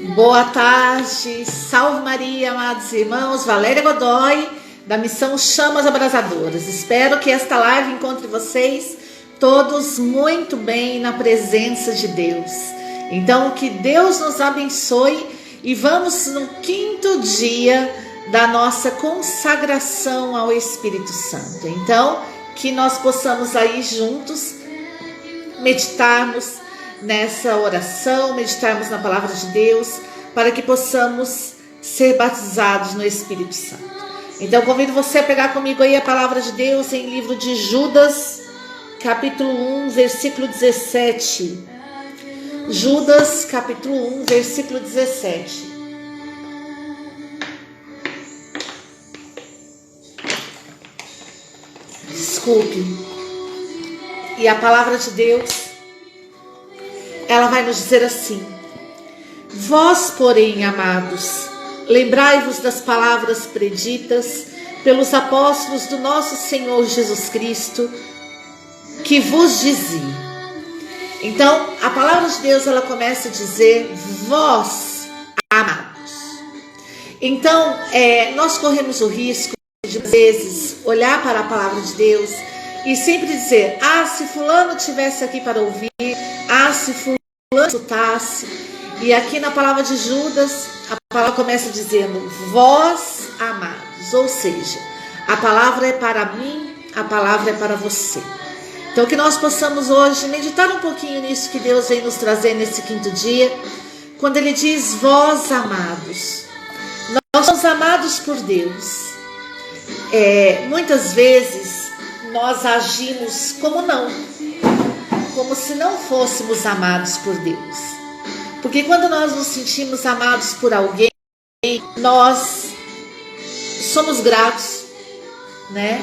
Boa tarde, salve Maria, amados irmãos. Valéria Godoy, da Missão Chamas Abrasadoras. Espero que esta live encontre vocês todos muito bem na presença de Deus. Então, que Deus nos abençoe e vamos no 5º dia da nossa consagração ao Espírito Santo. Então, que nós possamos aí juntos meditarmos nessa oração, meditarmos na palavra de Deus, para que possamos ser batizados no Espírito Santo. Então convido você a pegar comigo aí a palavra de Deus em livro de Judas, capítulo 1, versículo 17. Judas, capítulo 1, versículo 17. Desculpe. E a palavra de Deus, ela vai nos dizer assim: vós, porém, amados, lembrai-vos das palavras preditas pelos apóstolos do nosso Senhor Jesus Cristo, que vos dizia. Então, a palavra de Deus, ela começa a dizer: vós, amados. Então, nós corremos o risco de, às vezes, olhar para a palavra de Deus e sempre dizer: se fulano tivesse aqui para ouvir, se fulano escutasse. E aqui na palavra de Judas, a palavra começa dizendo: vós, amados. Ou seja, a palavra é para mim, a palavra é para você. Então que nós possamos hoje meditar um pouquinho nisso que Deus vem nos trazer nesse 5º dia, quando Ele diz: vós, amados. Nós somos amados por Deus. Muitas vezes nós agimos como se não fôssemos amados por Deus. Porque quando nós nos sentimos amados por alguém, nós somos gratos, né?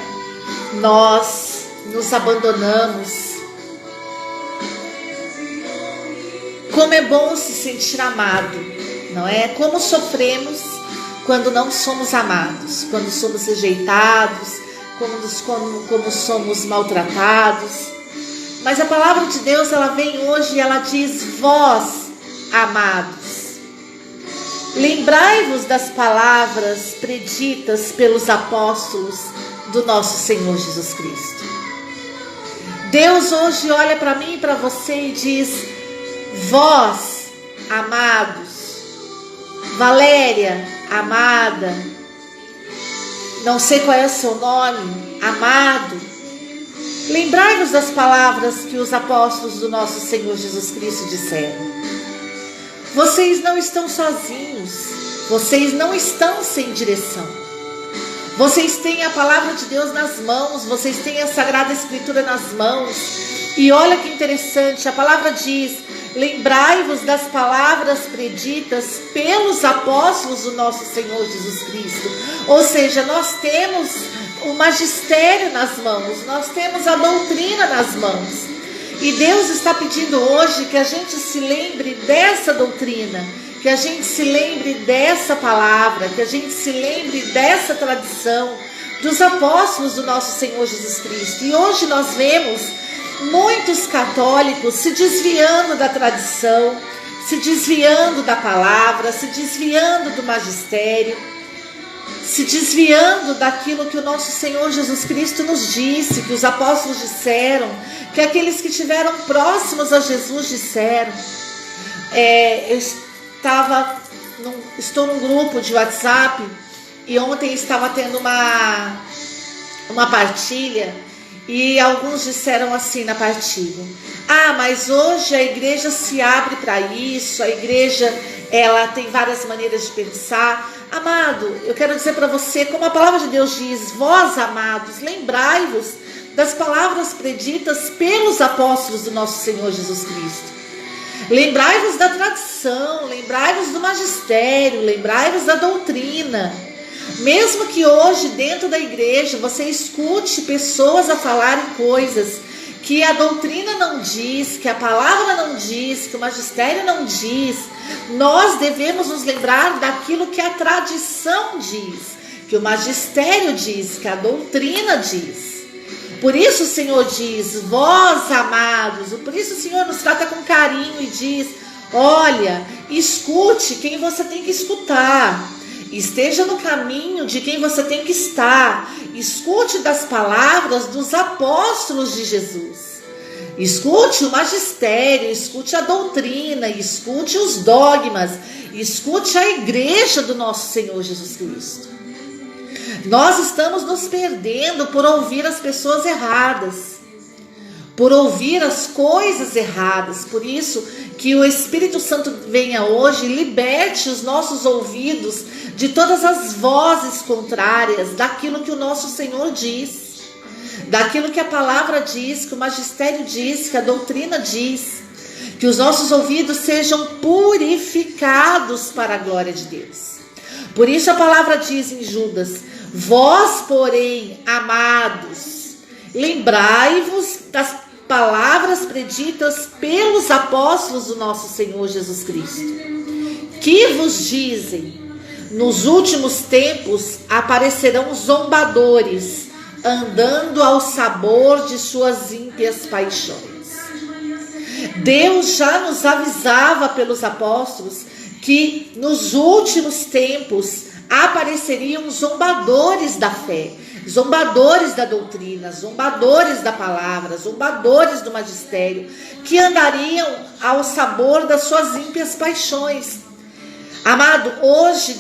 Nós nos abandonamos. Como é bom se sentir amado, não é? Como sofremos quando não somos amados, quando somos rejeitados, como somos maltratados. Mas a palavra de Deus, ela vem hoje e ela diz: vós, amados, lembrai-vos das palavras preditas pelos apóstolos do nosso Senhor Jesus Cristo. Deus hoje olha para mim e para você e diz: vós, amados, Valéria, amada, não sei qual é o seu nome, amado, lembrai-vos das palavras que os apóstolos do nosso Senhor Jesus Cristo disseram. Vocês não estão sozinhos, vocês não estão sem direção. Vocês têm a palavra de Deus nas mãos, vocês têm a Sagrada Escritura nas mãos. E olha que interessante, a palavra diz: lembrai-vos das palavras preditas pelos apóstolos do nosso Senhor Jesus Cristo. Ou seja, nós temos o magistério nas mãos, nós temos a doutrina nas mãos. E Deus está pedindo hoje que a gente se lembre dessa doutrina, que a gente se lembre dessa palavra, que a gente se lembre dessa tradição dos apóstolos do nosso Senhor Jesus Cristo. E hoje nós vemos muitos católicos se desviando da tradição, se desviando da palavra, se desviando do magistério, se desviando daquilo que o nosso Senhor Jesus Cristo nos disse, que os apóstolos disseram, que aqueles que estiveram próximos a Jesus disseram. Estou num grupo de WhatsApp e ontem estava tendo uma partilha e alguns disseram assim na partilha: mas hoje a igreja se abre para isso, a igreja ela tem várias maneiras de pensar. Amado, eu quero dizer para você, como a palavra de Deus diz: vós, amados, lembrai-vos das palavras preditas pelos apóstolos do nosso Senhor Jesus Cristo. Lembrai-vos da tradição, lembrai-vos do magistério, lembrai-vos da doutrina. Mesmo que hoje dentro da igreja você escute pessoas a falarem coisas que a doutrina não diz, que a palavra não diz, que o magistério não diz, nós devemos nos lembrar daquilo que a tradição diz, que o magistério diz, que a doutrina diz. Por isso o Senhor diz: vós, amados. Por isso o Senhor nos trata com carinho e diz: olha, Escute quem você tem que escutar. Esteja no caminho de quem você tem que estar. Escute das palavras dos apóstolos de Jesus. Escute o magistério, escute a doutrina, escute os dogmas, escute a igreja do nosso Senhor Jesus Cristo. Nós estamos nos perdendo por ouvir as pessoas erradas, por ouvir as coisas erradas. Por isso que o Espírito Santo venha hoje e liberte os nossos ouvidos de todas as vozes contrárias daquilo que o nosso Senhor diz, daquilo que a palavra diz, que o magistério diz, que a doutrina diz. Que os nossos ouvidos sejam purificados para a glória de Deus. Por isso a palavra diz em Judas: vós, porém, amados, lembrai-vos das palavras preditas pelos apóstolos do nosso Senhor Jesus Cristo, que vos dizem: nos últimos tempos aparecerão zombadores, andando ao sabor de suas ímpias paixões. Deus já nos avisava pelos apóstolos que nos últimos tempos apareceriam zombadores da fé, zombadores da doutrina, zombadores da palavra, zombadores do magistério, que andariam ao sabor das suas ímpias paixões. Amado, hoje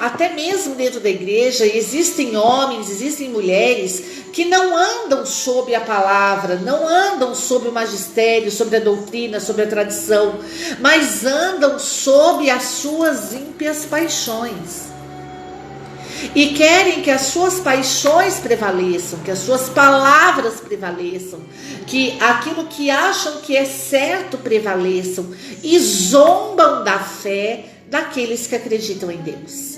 até mesmo dentro da igreja, existem homens, existem mulheres que não andam sob a palavra, não andam sob o magistério, sobre a doutrina, sobre a tradição, mas andam sob as suas ímpias paixões. E querem que as suas paixões prevaleçam, que as suas palavras prevaleçam, que aquilo que acham que é certo prevaleçam, e zombam da fé daqueles que acreditam em Deus,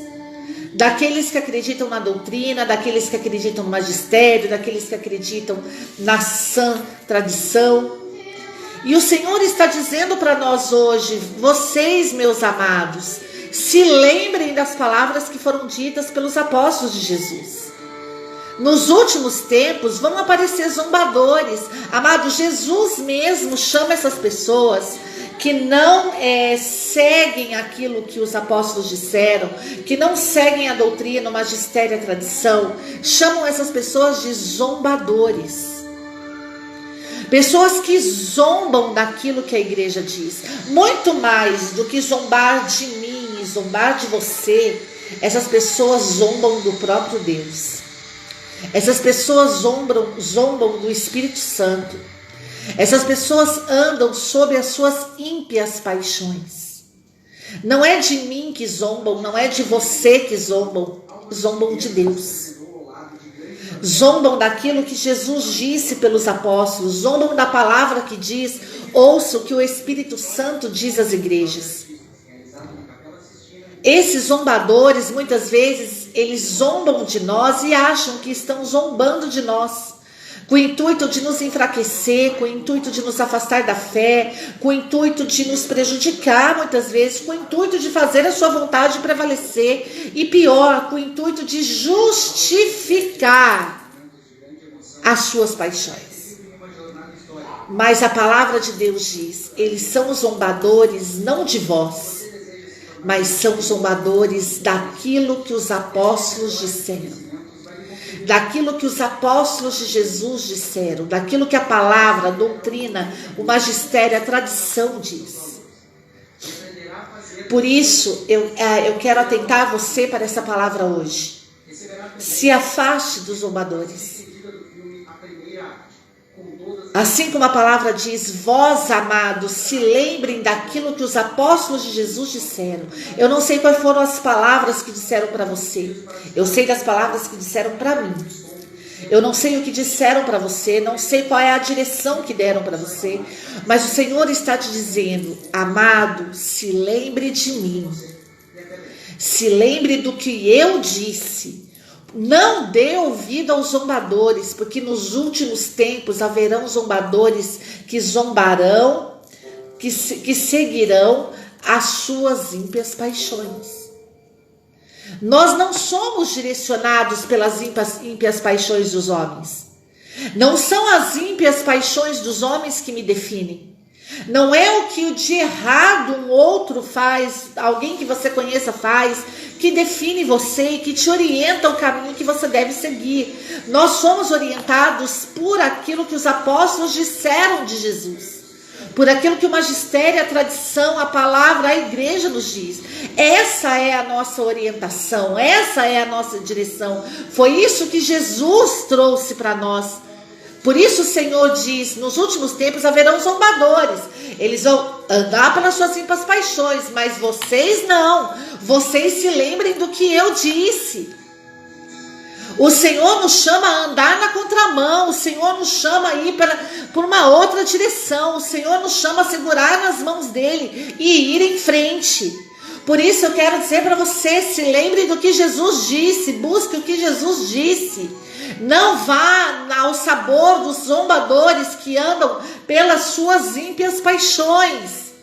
daqueles que acreditam na doutrina, daqueles que acreditam no magistério, daqueles que acreditam na sã tradição. E o Senhor está dizendo para nós hoje: vocês, meus amados, se lembrem das palavras que foram ditas pelos apóstolos de Jesus. Nos últimos tempos vão aparecer zombadores. Amado, Jesus mesmo chama essas pessoas que não seguem aquilo que os apóstolos disseram, que não seguem a doutrina, o magistério, a tradição, chamam essas pessoas de zombadores. Pessoas que zombam daquilo que a igreja diz. Muito mais do que zombar de mim e zombar de você, essas pessoas zombam do próprio Deus. Essas pessoas zombam do Espírito Santo. Essas pessoas andam sob as suas ímpias paixões. Não é de mim que zombam, não é de você que zombam, zombam de Deus. Zombam daquilo que Jesus disse pelos apóstolos, zombam da palavra que diz: ouça o que o Espírito Santo diz às igrejas. Esses zombadores, muitas vezes, eles zombam de nós e acham que estão zombando de nós, com o intuito de nos enfraquecer, com o intuito de nos afastar da fé, com o intuito de nos prejudicar muitas vezes, com o intuito de fazer a sua vontade prevalecer e pior, com o intuito de justificar as suas paixões. Mas a palavra de Deus diz: eles são zombadores não de vós, mas são zombadores daquilo que os apóstolos disseram, daquilo que os apóstolos de Jesus disseram, daquilo que a palavra, a doutrina, o magistério, a tradição diz. Por isso, eu quero atentar você para essa palavra hoje. Se afaste dos zombadores. Assim como a palavra diz: vós, amados, se lembrem daquilo que os apóstolos de Jesus disseram. Eu não sei quais foram as palavras que disseram para você. Eu sei das palavras que disseram para mim. Eu não sei o que disseram para você, não sei qual é a direção que deram para você, mas o Senhor está te dizendo: amado, se lembre de mim. Se lembre do que eu disse. Não dê ouvido aos zombadores, porque nos últimos tempos haverão zombadores que zombarão, que seguirão as suas ímpias paixões. Nós não somos direcionados pelas ímpias paixões dos homens. Não são as ímpias paixões dos homens que me definem. Não é o que de errado um outro faz, alguém que você conheça faz, que define você e que te orienta o caminho que você deve seguir. Nós somos orientados por aquilo que os apóstolos disseram de Jesus, por aquilo que o magistério, a tradição, a palavra, a igreja nos diz. Essa é a nossa orientação, essa é a nossa direção. Foi isso que Jesus trouxe para nós. Por isso o Senhor diz, nos últimos tempos haverão zombadores. Eles vão andar pelas suas ímpias paixões, mas vocês não. Vocês se lembrem do que eu disse. O Senhor nos chama a andar na contramão. O Senhor nos chama a ir por uma outra direção. O Senhor nos chama a segurar nas mãos dele e ir em frente. Por isso eu quero dizer para você, se lembre do que Jesus disse. Busque o que Jesus disse. Não vá ao sabor dos zombadores que andam pelas suas ímpias paixões.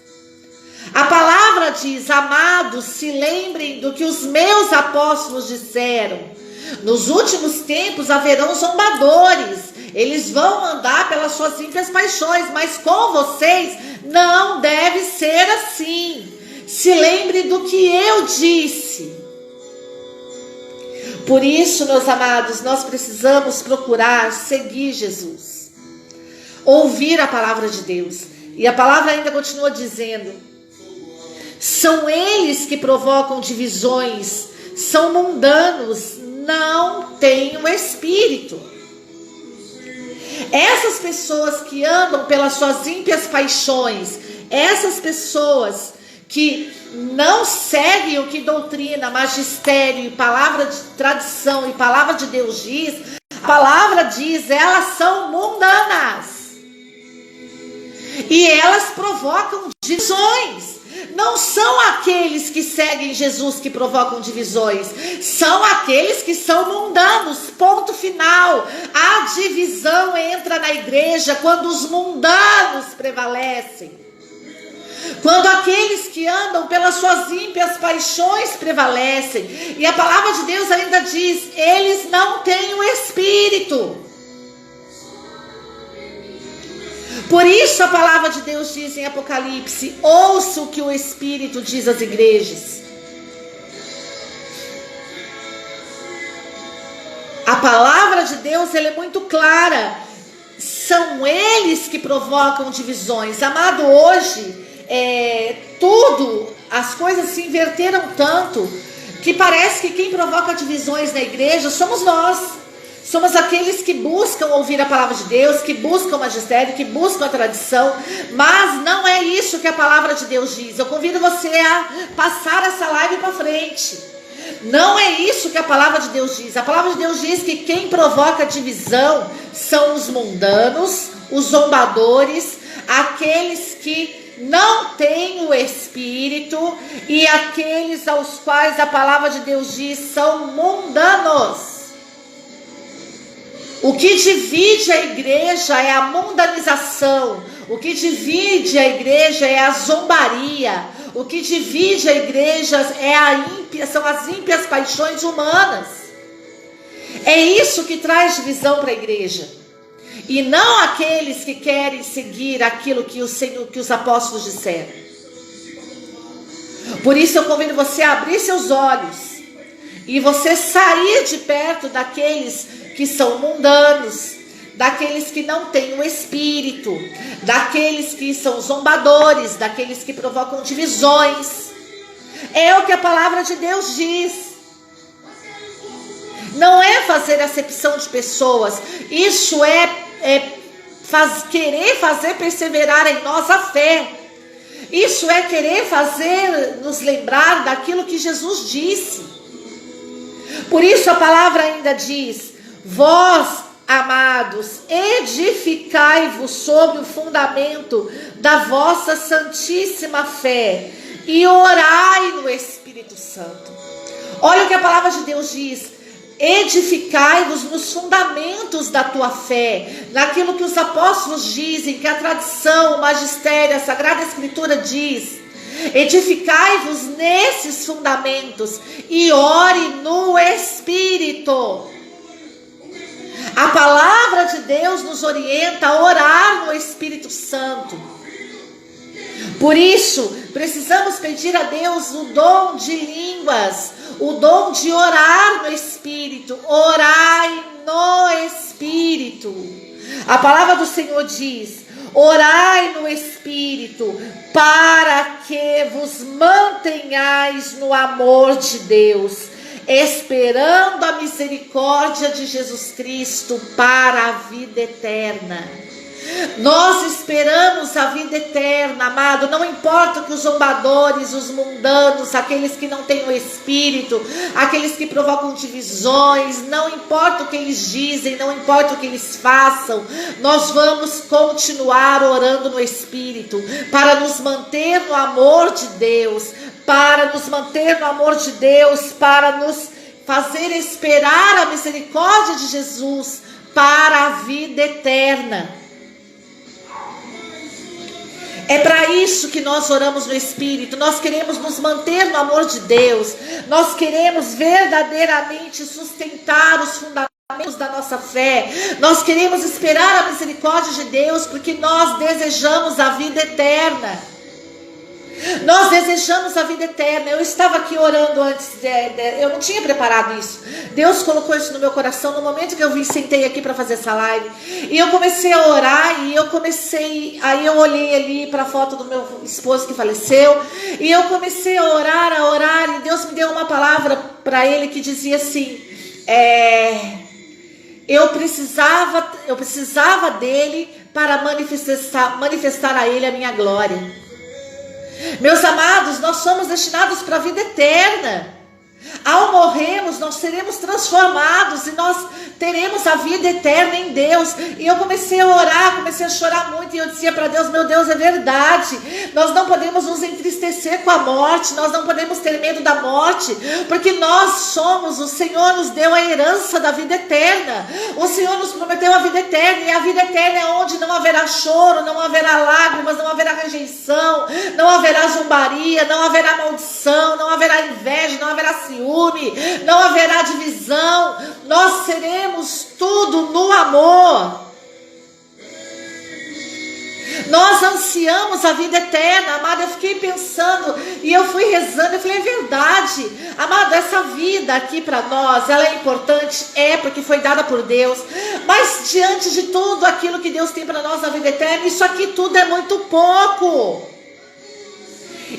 A palavra diz, amados, se lembrem do que os meus apóstolos disseram. Nos últimos tempos haverão zombadores. Eles vão andar pelas suas ímpias paixões, mas com vocês não deve ser assim. Se lembre do que eu disse. Por isso, meus amados, nós precisamos procurar seguir Jesus, ouvir a palavra de Deus. E a palavra ainda continua dizendo, são eles que provocam divisões, são mundanos, não têm o Espírito. Essas pessoas que andam pelas suas ímpias paixões, essas pessoas que não seguem o que doutrina, magistério, palavra de tradição e palavra de Deus diz, a palavra diz, elas são mundanas. E elas provocam divisões. Não são aqueles que seguem Jesus que provocam divisões, são aqueles que são mundanos, ponto final. A divisão entra na igreja quando os mundanos prevalecem. Quando aqueles que andam pelas suas ímpias paixões prevalecem. E a palavra de Deus ainda diz, eles não têm o Espírito. Por isso a palavra de Deus diz em Apocalipse, ouça o que o Espírito diz às igrejas. A palavra de Deus, ela é muito clara. São eles que provocam divisões. Amado, hoje as coisas se inverteram tanto que parece que quem provoca divisões na igreja somos nós. Somos aqueles que buscam ouvir a palavra de Deus, que buscam o magistério, que buscam a tradição, mas não é isso que a palavra de Deus diz. Eu convido você a passar essa live para frente. Não é isso que a palavra de Deus diz. A palavra de Deus diz que quem provoca divisão são os mundanos, os zombadores, aqueles que não têm o Espírito e aqueles aos quais a palavra de Deus diz são mundanos. O que divide a igreja é a mundanização. O que divide a igreja é a zombaria. O que divide a igreja são as ímpias paixões humanas. É isso que traz divisão para a igreja. E não aqueles que querem seguir aquilo que os apóstolos disseram. Por isso eu convido você a abrir seus olhos e você sair de perto daqueles que são mundanos, daqueles que não têm o Espírito, daqueles que são zombadores, daqueles que provocam divisões. É o que a palavra de Deus diz. Não é fazer acepção de pessoas, isso querer fazer perseverar em nós a fé. Isso é querer fazer nos lembrar daquilo que Jesus disse. Por isso a palavra ainda diz, vós, amados, edificai-vos sobre o fundamento da vossa santíssima fé e orai no Espírito Santo. Olha o que a palavra de Deus diz. Edificai-vos nos fundamentos da tua fé, naquilo que os apóstolos dizem, que a tradição, o magistério, a Sagrada Escritura diz. Edificai-vos nesses fundamentos e ore no Espírito. A palavra de Deus nos orienta a orar no Espírito Santo. Por isso, precisamos pedir a Deus o dom de línguas, o dom de orar no Espírito. Orai no Espírito. A palavra do Senhor diz: orai no Espírito, para que vos mantenhais no amor de Deus, esperando a misericórdia de Jesus Cristo para a vida eterna. Nós esperamos a vida eterna, amado. Não importa que os zombadores, os mundanos, aqueles que não têm o Espírito, aqueles que provocam divisões, não importa o que eles dizem, não importa o que eles façam, nós vamos continuar orando no Espírito, para nos manter no amor de Deus, para nos manter no amor de Deus, para nos fazer esperar a misericórdia de Jesus para a vida eterna. É para isso que nós oramos no Espírito. Nós queremos nos manter no amor de Deus. Nós queremos verdadeiramente sustentar os fundamentos da nossa fé. Nós queremos esperar a misericórdia de Deus, porque nós desejamos a vida eterna. Nós desejamos a vida eterna. Eu estava aqui orando antes, eu não tinha preparado isso. Deus colocou isso no meu coração no momento que eu sentei aqui para fazer essa live. E eu comecei a orar, aí eu olhei ali para a foto do meu esposo que faleceu, e eu comecei a orar, e Deus me deu uma palavra para ele que dizia assim: eu precisava dele para manifestar a ele a minha glória. Meus amados, nós somos destinados para a vida eterna. Ao morrermos, nós seremos transformados e nós teremos a vida eterna em Deus. E eu comecei a orar, comecei a chorar muito, e eu dizia para Deus: meu Deus, é verdade, nós não podemos nos entristecer com a morte, nós não podemos ter medo da morte, porque o Senhor nos deu a herança da vida eterna. O Senhor nos prometeu a vida eterna, e a vida eterna é onde não haverá choro, não haverá lágrimas, não haverá rejeição, não haverá zombaria, não haverá maldição, não haverá inveja, não haverá ciúme, não haverá divisão. Nós seremos tudo no amor. Nós ansiamos a vida eterna, amado. Eu fiquei pensando e eu fui rezando, eu falei: é verdade, amado, essa vida aqui para nós, ela é importante, porque foi dada por Deus, mas diante de tudo aquilo que Deus tem para nós na vida eterna, isso aqui tudo é muito pouco.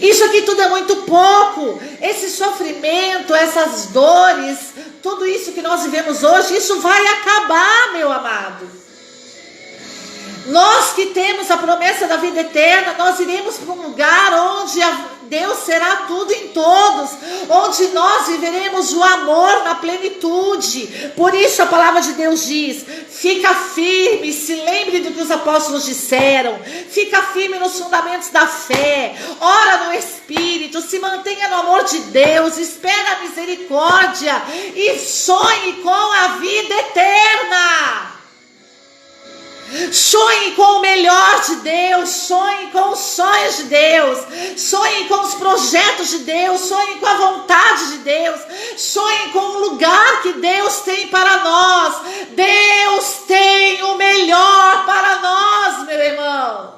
Isso aqui tudo é muito pouco. Esse sofrimento, essas dores, tudo isso que nós vivemos hoje, isso vai acabar, meu amado. Nós que temos a promessa da vida eterna, nós iremos para um lugar onde Deus será tudo em todos, onde nós viveremos o amor na plenitude. Por isso a palavra de Deus diz: fica firme, se lembre do que os apóstolos disseram, fica firme nos fundamentos da fé, ora no Espírito, se mantenha no amor de Deus, espera a misericórdia e sonhe com a vida eterna. Sonhe com o melhor de Deus, sonhe com os sonhos de Deus, sonhe com os projetos de Deus, sonhe com a vontade de Deus, sonhe com o lugar que Deus tem para nós. Deus tem o melhor para nós, meu irmão.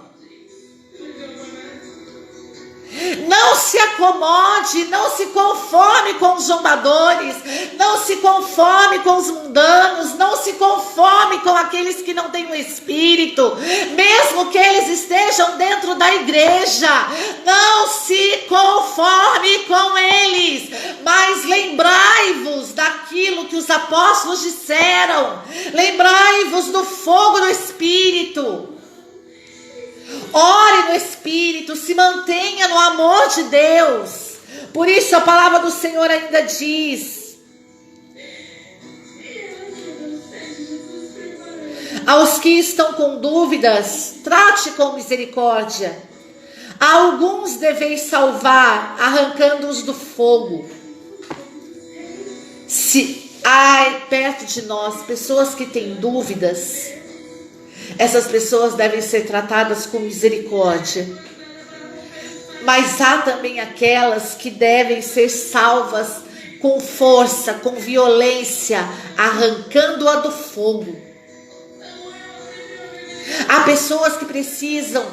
Não se acomode, não se conforme com os zombadores, não se conforme com os mundanos, não se conforme com aqueles que não têm o Espírito, mesmo que eles estejam dentro da igreja. Não se conforme com eles, mas lembrai-vos daquilo que os apóstolos disseram, lembrai-vos do fogo do Espírito. Ore no Espírito, se mantenha no amor de Deus. Por isso a palavra do Senhor ainda diz: aos que estão com dúvidas, trate com misericórdia. A alguns deveis salvar, arrancando-os do fogo. Se há perto de nós pessoas que têm dúvidas, essas pessoas devem ser tratadas com misericórdia. Mas há também aquelas que devem ser salvas com força, com violência, arrancando-a do fogo. Há pessoas que precisam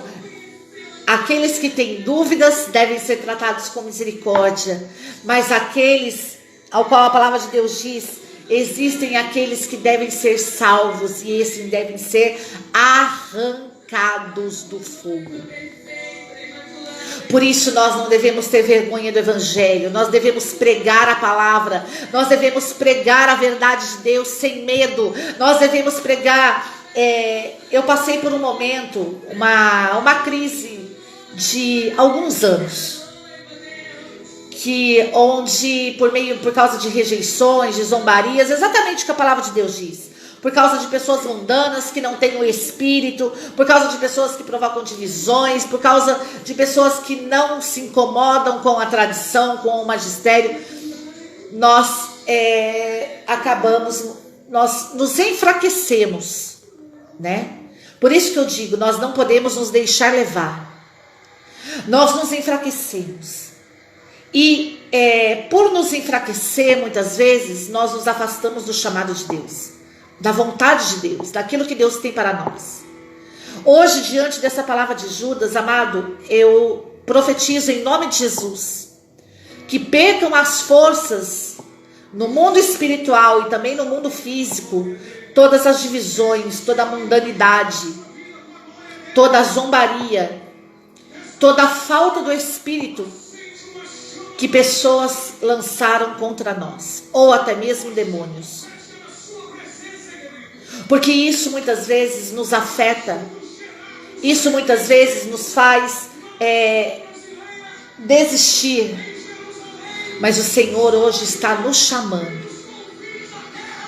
Aqueles que têm dúvidas devem ser tratados com misericórdia, mas aqueles ao qual a palavra de Deus diz, existem aqueles que devem ser salvos e esses devem ser arrancados do fogo. Por isso nós não devemos ter vergonha do evangelho, nós devemos pregar a palavra, nós devemos pregar a verdade de Deus sem medo, nós devemos pregar. Eu passei por um momento, uma crise de alguns anos, onde por causa de rejeições, de zombarias, exatamente o que a palavra de Deus diz, por causa de pessoas mundanas que não têm o Espírito, por causa de pessoas que provocam divisões, por causa de pessoas que não se incomodam com a tradição, com o magistério, nós nós nos enfraquecemos, né? Por isso que eu digo, nós não podemos nos deixar levar. Nós nos enfraquecemos. E por nos enfraquecer, muitas vezes, nós nos afastamos do chamado de Deus, da vontade de Deus, daquilo que Deus tem para nós. Hoje, diante dessa palavra de Judas, amado, eu profetizo em nome de Jesus, que percam as forças no mundo espiritual e também no mundo físico, todas as divisões, toda a mundanidade, toda a zombaria, toda a falta do Espírito que pessoas lançaram contra nós, ou até mesmo demônios. Porque isso muitas vezes nos afeta, isso muitas vezes nos faz desistir. Mas o Senhor hoje está nos chamando.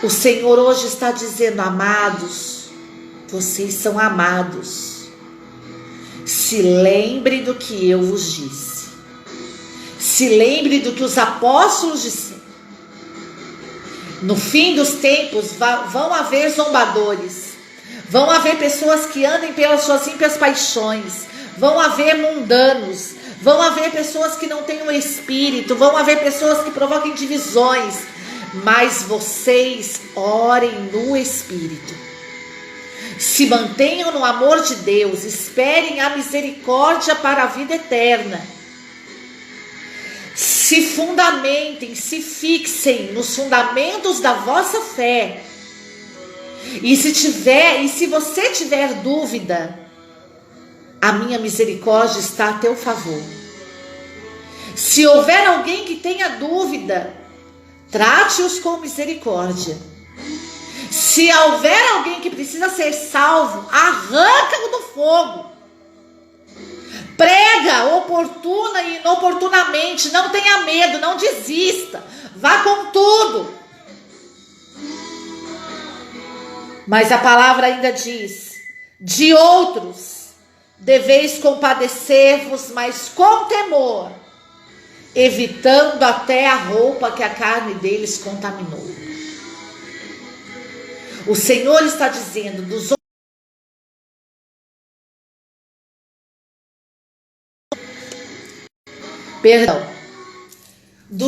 O Senhor hoje está dizendo: amados, vocês são amados. Se lembre do que eu vos disse. Se lembre do que os apóstolos disseram. No fim dos tempos vão haver zombadores. Vão haver pessoas que andem pelas suas ímpias paixões. Vão haver mundanos. Vão haver pessoas que não têm o Espírito. Vão haver pessoas que provoquem divisões. Mas vocês orem no Espírito. Se mantenham no amor de Deus. Esperem a misericórdia para a vida eterna. Se fundamentem, se fixem nos fundamentos da vossa fé. E se você tiver dúvida, a minha misericórdia está a teu favor. Se houver alguém que tenha dúvida, trate-os com misericórdia. Se houver alguém que precisa ser salvo, arranca-o do fogo. Prega oportuna e inoportunamente, não tenha medo, não desista, vá com tudo. Mas a palavra ainda diz: de outros deveis compadecer-vos, mas com temor, evitando até a roupa que a carne deles contaminou. O Senhor está dizendo dos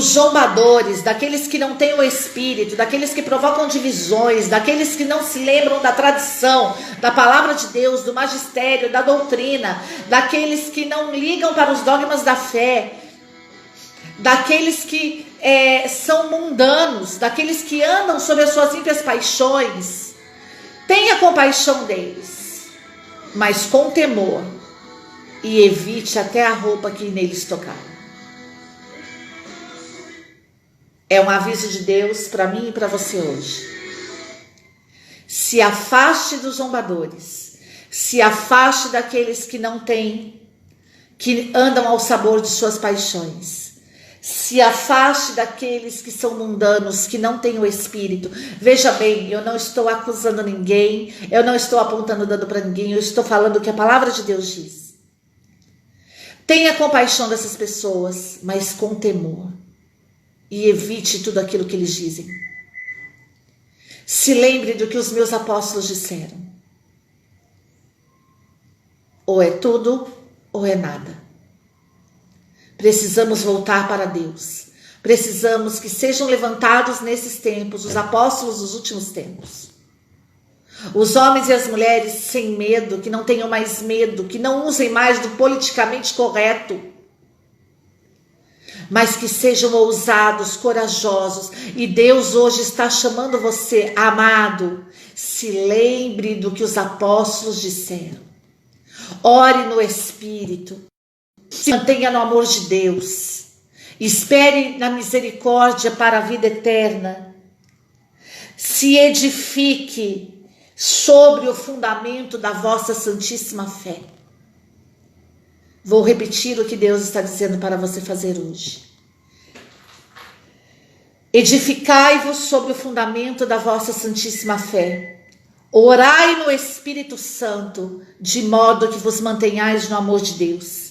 zombadores, daqueles que não têm o Espírito, daqueles que provocam divisões, daqueles que não se lembram da tradição, da palavra de Deus, do magistério, da doutrina, daqueles que não ligam para os dogmas da fé, daqueles que são mundanos, daqueles que andam sobre as suas ímpias paixões. Tenha compaixão deles, mas com temor, e evite até a roupa que neles tocar. É um aviso de Deus para mim e para você hoje. Se afaste dos zombadores. Se afaste daqueles que não têm, que andam ao sabor de suas paixões. Se afaste daqueles que são mundanos, que não têm o Espírito. Veja bem, eu não estou acusando ninguém, eu não estou apontando o dedo para ninguém, eu estou falando o que a palavra de Deus diz. Tenha compaixão dessas pessoas, mas com temor. E evite tudo aquilo que eles dizem. Se lembre do que os meus apóstolos disseram. Ou é tudo, ou é nada. Precisamos voltar para Deus. Precisamos que sejam levantados nesses tempos os apóstolos dos últimos tempos. Os homens e as mulheres sem medo, que não tenham mais medo, que não usem mais do politicamente correto, mas que sejam ousados, corajosos. E Deus hoje está chamando você, amado, se lembre do que os apóstolos disseram. Ore no Espírito, se mantenha no amor de Deus, espere na misericórdia para a vida eterna, se edifique sobre o fundamento da vossa santíssima fé. Vou repetir o que Deus está dizendo para você fazer hoje. Edificai-vos sobre o fundamento da vossa santíssima fé. Orai no Espírito Santo, de modo que vos mantenhais no amor de Deus.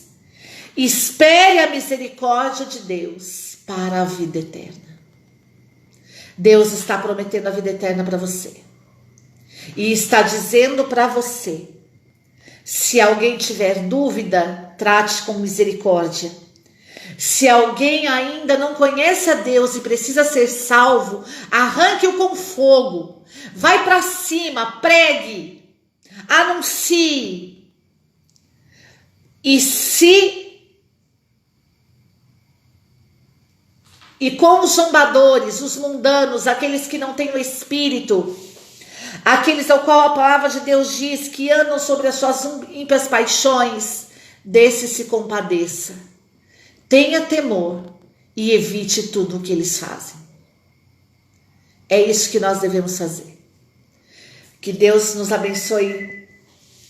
Espere a misericórdia de Deus para a vida eterna. Deus está prometendo a vida eterna para você. E está dizendo para você, se alguém tiver dúvida, trate com misericórdia. Se alguém ainda não conhece a Deus e precisa ser salvo, arranque-o com fogo. Vai para cima, pregue, anuncie. E com os zombadores, os mundanos, aqueles que não têm o Espírito, aqueles ao qual a palavra de Deus diz que andam sobre as suas ímpias paixões, desses se compadeça. Tenha temor e evite tudo o que eles fazem. É isso que nós devemos fazer. Que Deus nos abençoe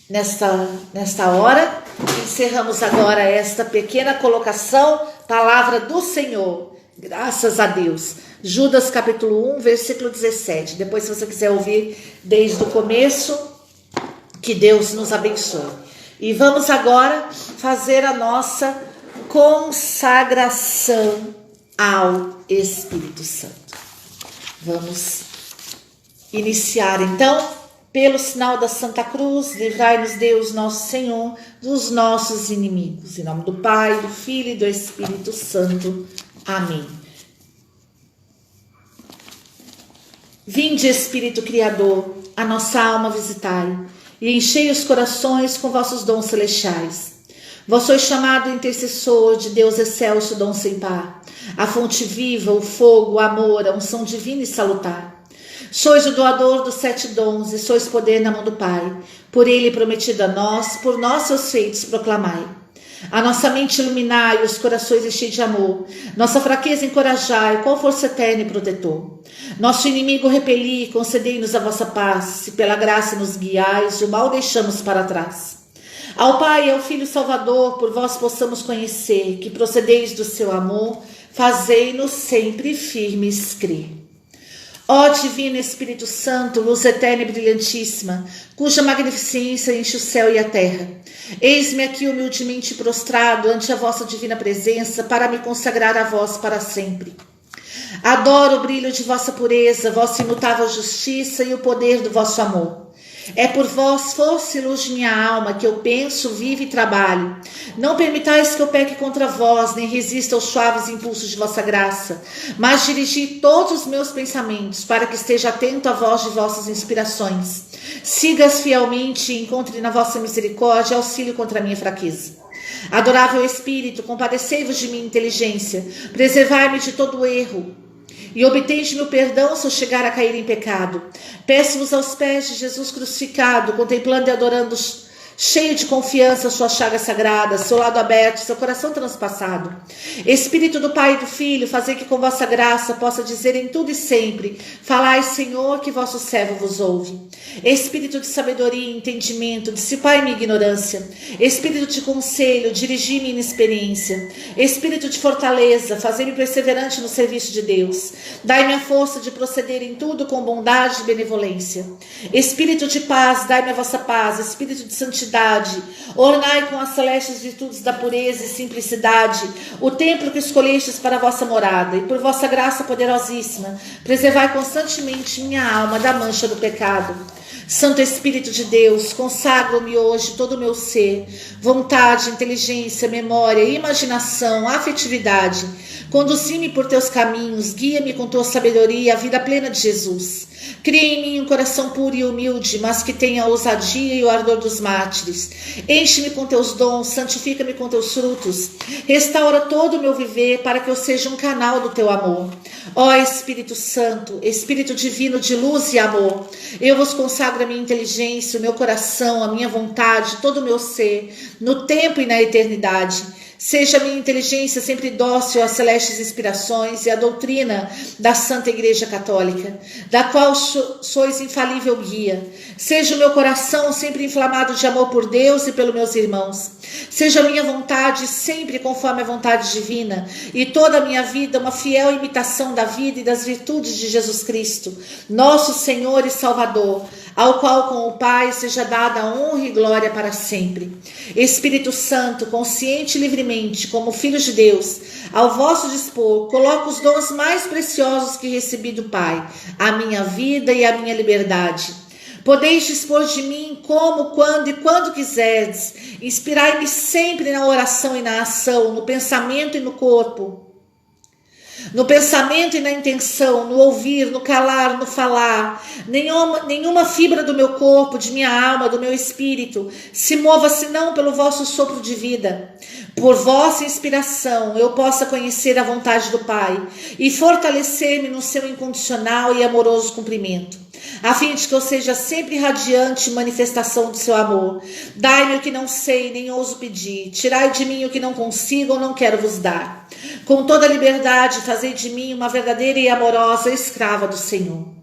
nesta hora. Encerramos agora esta pequena colocação, palavra do Senhor. Graças a Deus. Judas capítulo 1, versículo 17. Depois, se você quiser ouvir desde o começo, que Deus nos abençoe. E vamos agora fazer a nossa consagração ao Espírito Santo. Vamos iniciar então, pelo sinal da Santa Cruz, livrai-nos Deus nosso Senhor dos nossos inimigos. Em nome do Pai, do Filho e do Espírito Santo. Amém. Vinde, Espírito Criador, a nossa alma visitai, e enchei os corações com vossos dons celestiais. Vós sois chamado intercessor de Deus excelso, dom sem par, a fonte viva, o fogo, o amor, a unção divina e salutar. Sois o doador dos 7 dons e sois poder na mão do Pai. Por ele prometido a nós, por nós seus feitos proclamai. A nossa mente iluminai, os corações enchei de amor. Nossa fraqueza encorajai, qual força eterna e protetor. Nosso inimigo repeli, concedei-nos a vossa paz. Se pela graça nos guiais, o mal deixamos para trás. Ao Pai e ao Filho Salvador, por vós possamos conhecer, que procedeis do seu amor, fazei-nos sempre firmes crer. Ó Divino Espírito Santo, luz eterna e brilhantíssima, cuja magnificência enche o céu e a terra, eis-me aqui humildemente prostrado ante a vossa divina presença para me consagrar a vós para sempre. Adoro o brilho de vossa pureza, vossa imutável justiça e o poder do vosso amor. É por vós, força e luz de minha alma, que eu penso, vivo e trabalho. Não permitais que eu peque contra vós, nem resista aos suaves impulsos de vossa graça, mas dirigi todos os meus pensamentos, para que esteja atento à voz de vossas inspirações. Siga-as fielmente e encontre na vossa misericórdia auxílio contra a minha fraqueza. Adorável Espírito, compadecei-vos de minha inteligência, preservai-me de todo erro, e obtende-me o perdão se eu chegar a cair em pecado. Peço-vos aos pés de Jesus crucificado, contemplando e adorando, cheio de confiança, suas chagas sagradas, seu lado aberto, seu coração transpassado. Espírito do Pai e do Filho, fazei que com vossa graça possa dizer em tudo e sempre: falai, Senhor, que vosso servo vos ouve. Espírito de sabedoria e entendimento, dissipai minha ignorância. Espírito de conselho, dirigi minha inexperiência. Espírito de fortaleza, fazei-me perseverante no serviço de Deus. Dai-me a força de proceder em tudo com bondade e benevolência. Espírito de paz, dai-me a vossa paz. Espírito de santidade, ornai com as celestes virtudes da pureza e simplicidade o templo que escolhestes para a vossa morada, e por vossa graça poderosíssima, preservai constantemente minha alma da mancha do pecado. Santo Espírito de Deus, consagro-me hoje todo o meu ser, vontade, inteligência, memória, imaginação, afetividade. Conduzi-me por teus caminhos, guia-me com tua sabedoria, a vida plena de Jesus. Cria em mim um coração puro e humilde, mas que tenha a ousadia e o ardor dos mártires. Enche-me com teus dons, santifica-me com teus frutos. Restaura todo o meu viver para que eu seja um canal do teu amor. Ó Espírito Santo, Espírito divino de luz e amor, eu vos consagro a minha inteligência, o meu coração, a minha vontade, todo o meu ser, no tempo e na eternidade. Seja a minha inteligência sempre dócil às celestes inspirações e à doutrina da Santa Igreja Católica, da qual sois infalível guia. Seja o meu coração sempre inflamado de amor por Deus e pelos meus irmãos. Seja a minha vontade sempre conforme a vontade divina e toda a minha vida uma fiel imitação da vida e das virtudes de Jesus Cristo, nosso Senhor e Salvador, ao qual com o Pai seja dada honra e glória para sempre. Espírito Santo, consciente e livremente, como filhos de Deus, ao vosso dispor, coloco os dons mais preciosos que recebi do Pai, a minha vida e a minha liberdade. Podeis dispor de mim como, quando e quando quiserdes. Inspirai-me sempre na oração e na ação, no pensamento e no corpo. No pensamento e na intenção, no ouvir, no calar, no falar. Nenhuma fibra do meu corpo, de minha alma, do meu espírito se mova senão pelo vosso sopro de vida. Por vossa inspiração eu possa conhecer a vontade do Pai e fortalecer-me no seu incondicional e amoroso cumprimento, a fim de que eu seja sempre radiante manifestação do seu amor. Dai-me o que não sei, nem ouso pedir. Tirai de mim o que não consigo ou não quero vos dar. Com toda liberdade, fazei de mim uma verdadeira e amorosa escrava do Senhor.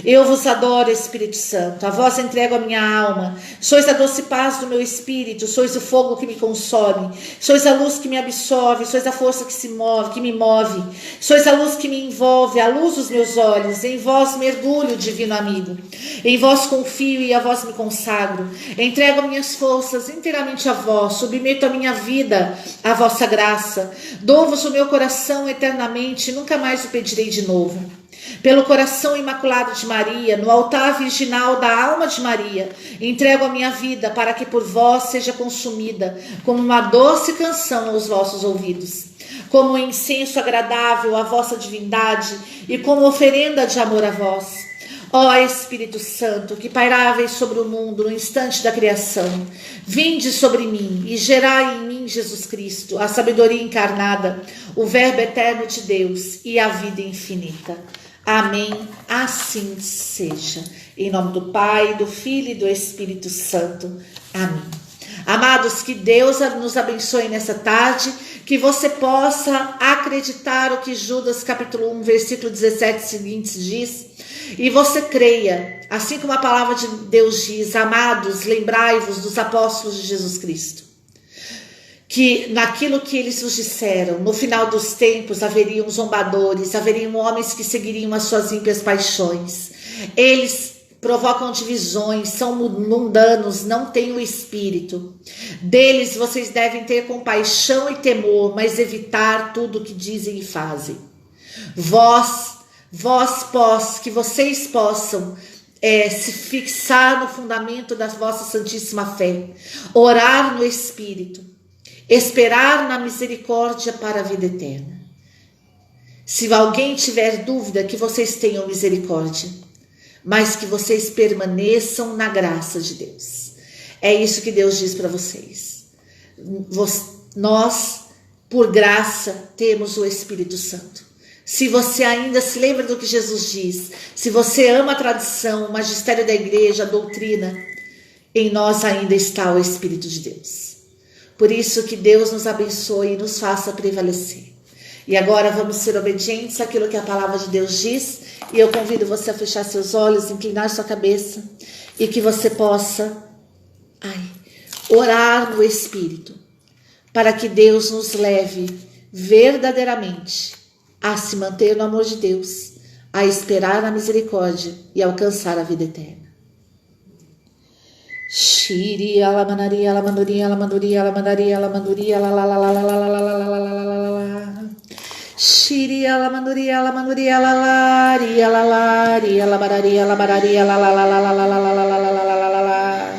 Eu vos adoro, Espírito Santo, a vós entrego a minha alma. Sois a doce paz do meu espírito, sois o fogo que me consome, sois a luz que me absorve, sois a força que me move, sois a luz que me envolve, a luz dos meus olhos. Em vós mergulho, divino amigo, em vós confio e a vós me consagro. Entrego minhas forças inteiramente a vós, submeto a minha vida à vossa graça. Dou-vos o meu coração eternamente, nunca mais o pedirei de novo. Pelo coração imaculado de Maria, no altar virginal da alma de Maria, entrego a minha vida para que por vós seja consumida como uma doce canção aos vossos ouvidos, como um incenso agradável à vossa divindade e como oferenda de amor a vós. Ó Espírito Santo, que pairáveis sobre o mundo no instante da criação, vinde sobre mim e gerai em mim Jesus Cristo, a sabedoria encarnada, o Verbo eterno de Deus e a vida infinita. Amém, assim seja. Em nome do Pai, do Filho e do Espírito Santo. Amém. Amados, que Deus nos abençoe nessa tarde, que você possa acreditar o que Judas capítulo 1, versículo 17 seguintes diz, e você creia, assim como a palavra de Deus diz: amados, lembrai-vos dos apóstolos de Jesus Cristo, que naquilo que eles vos disseram, no final dos tempos haveriam zombadores, haveriam homens que seguiriam as suas ímpias paixões. Eles provocam divisões, são mundanos, não têm o espírito. Deles vocês devem ter compaixão e temor, mas evitar tudo o que dizem e fazem. Que vocês possam se fixar no fundamento da vossa santíssima fé, orar no Espírito, esperar na misericórdia para a vida eterna. Se alguém tiver dúvida, que vocês tenham misericórdia, mas que vocês permaneçam na graça de Deus. É isso que Deus diz para vocês. Nós, por graça, temos o Espírito Santo. Se você ainda se lembra do que Jesus diz, se você ama a tradição, o magistério da igreja, a doutrina, em nós ainda está o Espírito de Deus. Por isso que Deus nos abençoe e nos faça prevalecer. E agora vamos ser obedientes àquilo que a palavra de Deus diz. E eu convido você a fechar seus olhos, inclinar sua cabeça e que você possa orar no Espírito, para que Deus nos leve verdadeiramente a se manter no amor de Deus, a esperar na misericórdia e alcançar a vida eterna. Shiri alamanaria alamanduria alamanduria alamandaria alamanduria la la la la la la la la la la la la. Shiria la manduria la manduria la la ria la ria la bararia la bararia la la la la la la la la la la la la la.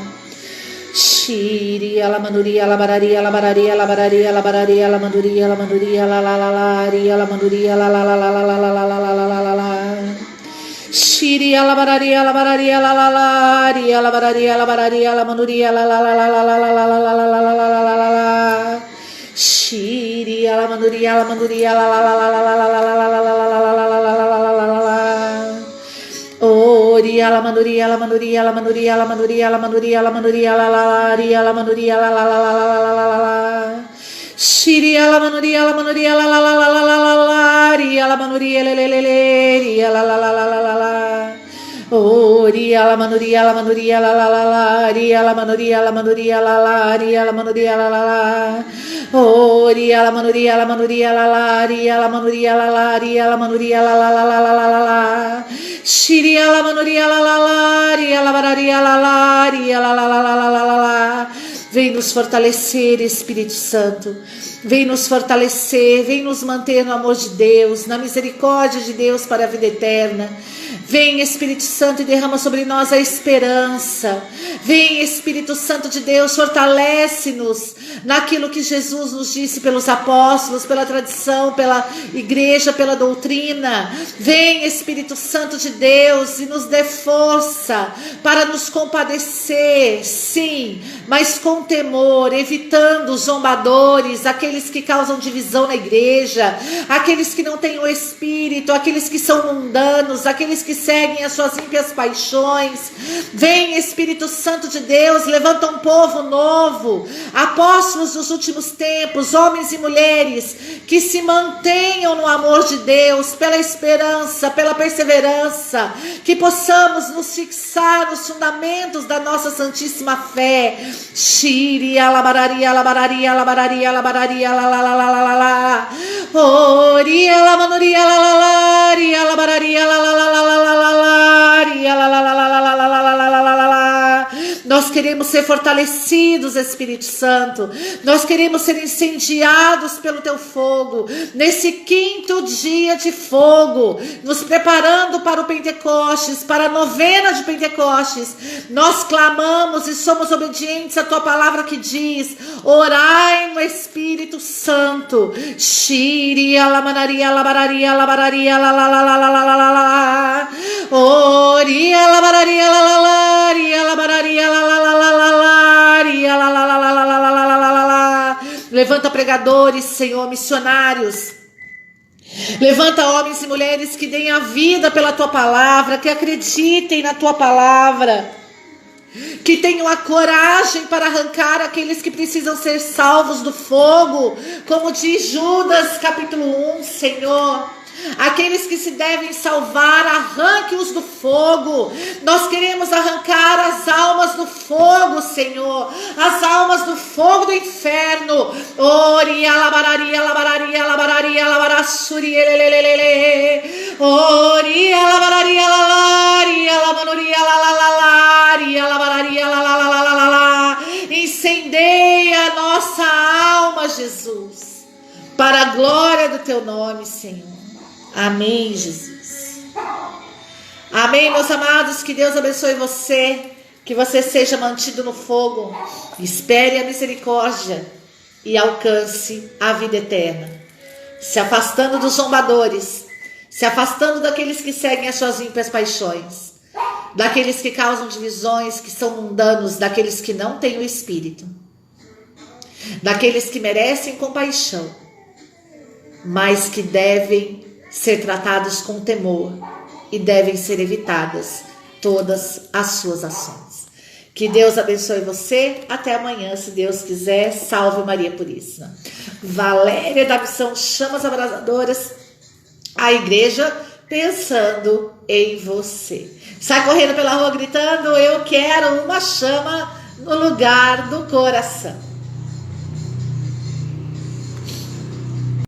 Shiria la manduria la bararia la bararia la bararia la bararia la manduria la la la la ria la manduria la la la la la la la la la la la la. Shiria la bararia la bararia la la la ria la bararia la manduria la la la la la la la la la la la la la la. Shiria la manduria la la la la la la la la la la la la la la. Oria la manduria la manduria la manduria la manduria la manduria la manduria la la ria la manduria la la la la la la la la la. Shiria la manduria la manduria la la la la la la la ria la manduria le le le le ria la la la la la la la. Oria la manduria la manduria la la la la ria la manduria la la ria la manduria la la la. Oria la manduria la la ria la manduria la ria la manduria la la la la la la la. Shiria la manduria la ria la bararia la ria la la la la la la la. Vem nos fortalecer, Espírito Santo. Vem nos fortalecer, vem nos manter no amor de Deus, na misericórdia de Deus para a vida eterna. Vem, Espírito Santo, e derrama sobre nós a esperança. Vem, Espírito Santo de Deus, fortalece-nos naquilo que Jesus nos disse pelos apóstolos, pela tradição, pela igreja, pela doutrina. Vem, Espírito Santo de Deus, e nos dê força para nos compadecer, sim, mas com temor, evitando os zombadores, aqueles que causam divisão na igreja, aqueles que não têm o Espírito, aqueles que são mundanos, aqueles que seguem as suas ímpias paixões. Vem, Espírito Santo de Deus, levanta um povo novo, apóstolos dos últimos tempos, homens e mulheres que se mantenham no amor de Deus, pela esperança, pela perseverança, que possamos nos fixar nos fundamentos da nossa santíssima fé. Shiri alabararia alabararia alabararia alabararia la la la la la la. Ori alamanuria la la la ri alabararia la la la la la la la ri la la la la la la la la la la la. Nós queremos ser fortalecidos, Espírito Santo. Nós queremos ser incendiados pelo teu fogo nesse quinto dia de fogo, nos preparando para o Pentecostes, para a novena de Pentecostes. Nós clamamos e somos obedientes à tua palavra que diz: orai no Espírito Santo. Shiri alamanaria labararia labararia la la la la la la la la. Ori alabararia la la la ri alabararia la la la la la la ri la la la la la la la la la la. Levanta pregadores, Senhor, missionários. Levanta homens e mulheres que deem a vida pela tua palavra, que acreditem na tua palavra, que tenham a coragem para arrancar aqueles que precisam ser salvos do fogo, como diz Judas capítulo 1, Senhor. Aqueles que se devem salvar, arranque-os do fogo. Nós queremos arrancar as almas do fogo, Senhor, as almas do fogo do inferno. Ori alabararia alabararia alabararia alabarassuri elelelele. Ori alabararia alabararia alabararia alabararia alabararia alabararia. Incendeia a nossa alma, Jesus, para a glória do teu nome, Senhor. Amém, Jesus. Amém, meus amados. Que Deus abençoe você, que você seja mantido no fogo, espere a misericórdia e alcance a vida eterna, se afastando dos zombadores, se afastando daqueles que seguem as suas ímpias paixões, daqueles que causam divisões, que são mundanos, daqueles que não têm o Espírito, daqueles que merecem compaixão, mas que devem ser tratados com temor e devem ser evitadas todas as suas ações. Que Deus abençoe você. Até amanhã, se Deus quiser. Salve Maria Puríssima. Valéria da Missão Chamas Abrasadoras, a igreja pensando em você. Sai correndo pela rua gritando: eu quero uma chama no lugar do coração.